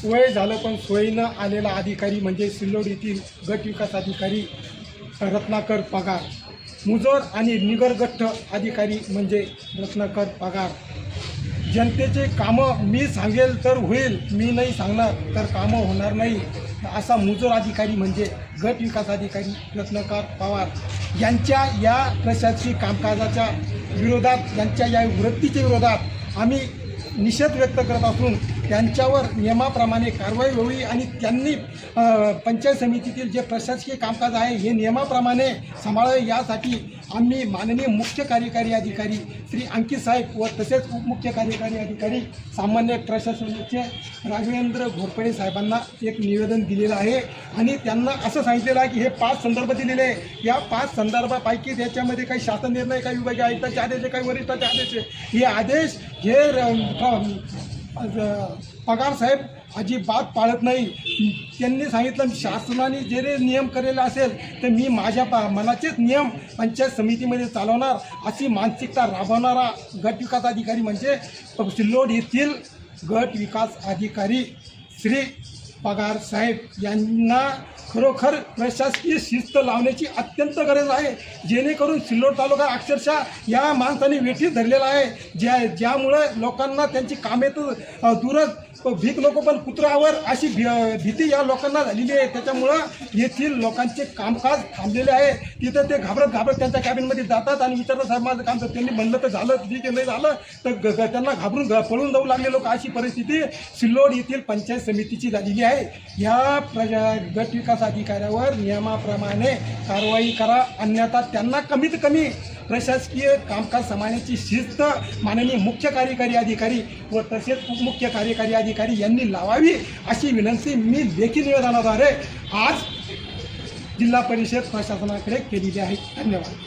वय झालं पण सोयीनं आलेला अधिकारी म्हणजे सिल्लोड येथील गट विकास अधिकारी रत्नाकर पगार, मुजोर आणि निगरगठ्ठ अधिकारी म्हणजे रत्नाकर पगार. जनतेचे कामं मी सांगेल तर होईल, मी नाही सांगणार तर कामं होणार नाही, असा मुजोर अधिकारी म्हणजे गट विकास अधिकारी रत्नाकर पवार यांच्या या प्रशासकीय कामकाजाच्या विरोधात, यांच्या या वृत्तीच्या विरोधात आम्ही निषेध व्यक्त करत असून त्यांच्यावर नियमाप्रमाणे कारवाई व्हावी आणि त्यांनी पंचायत समितीतील जे प्रशासकीय कामकाज आहे हे नियमाप्रमाणे सांभाळावे यासाठी आम्ही माननीय मुख्य कार्यकारी अधिकारी श्री अंकित साहेब व तसेच उपमुख्य कार्यकारी अधिकारी सामान्य प्रशासनाचे राघवेंद्र घोरपडे साहेबांना एक निवेदन दिलेलं आहे आणि त्यांना असं सांगितलेलं आहे की हे 5 संदर्भ दिलेले आहे. या 5 संदर्भापैकी त्याच्यामध्ये काही शासन निर्णय, काही विभागीय आयुक्ताचे आदेश आहे, काही वरिष्ठाचे आदेश आहे. हे आदेश पगार साहेब अजिबात पाळत नाही. त्यांनी सांगितलं शासनाने जे नियम केलेले असेल तर मी माझ्या मनाचेच नियम पंचायत समितीमध्ये चालवणार अशी मानसिकता राबवणारा गट विकास अधिकारी म्हणजे सिल्लोड येथील गट विकास अधिकारी श्री पगार साहेब यांना खरोखर प्रशासकीय शिस्त लावण्याची अत्यंत गरज आहे, जेणेकरून सिल्लोड तालुका अक्षरशः या माणसाने वेठीस धरलेला आहे, ज्यामुळे लोकांना त्यांची कामे तर दूरच भीक नको पण कुत्रावर अशी भीती या लोकांना झालेली आहे. त्याच्यामुळं येथील लोकांचे कामकाज थांबलेले आहे. तिथं ते घाबरत त्यांच्या कॅबिनमध्ये जातात आणि विचारलं साहेब माझं काम तर त्यांनी म्हणलं तर झालं, ठीक आहे, नाही झालं तर त्यांना घाबरून पळून जाऊ लागले लोक. अशी परिस्थिती सिल्लोड येथील पंचायत समितीची झालेली आहे. ह्या गट विकास अधिकाऱ्यावर नियमाप्रमाणे कारवाई करा, अन्यथा त्यांना कमीत कमी प्रशासकीय कामकाज सांभाळण्याची शिस्त माननीय मुख्य कार्यकारी अधिकारी व तसेच उपमुख्य कार्यकारी अधिकारी यांनी लावावी अशी विनंती मी लेखी निवेदनाद्वारे आज जिल्हा परिषद प्रशासनाकडे केलेली आहे. धन्यवाद.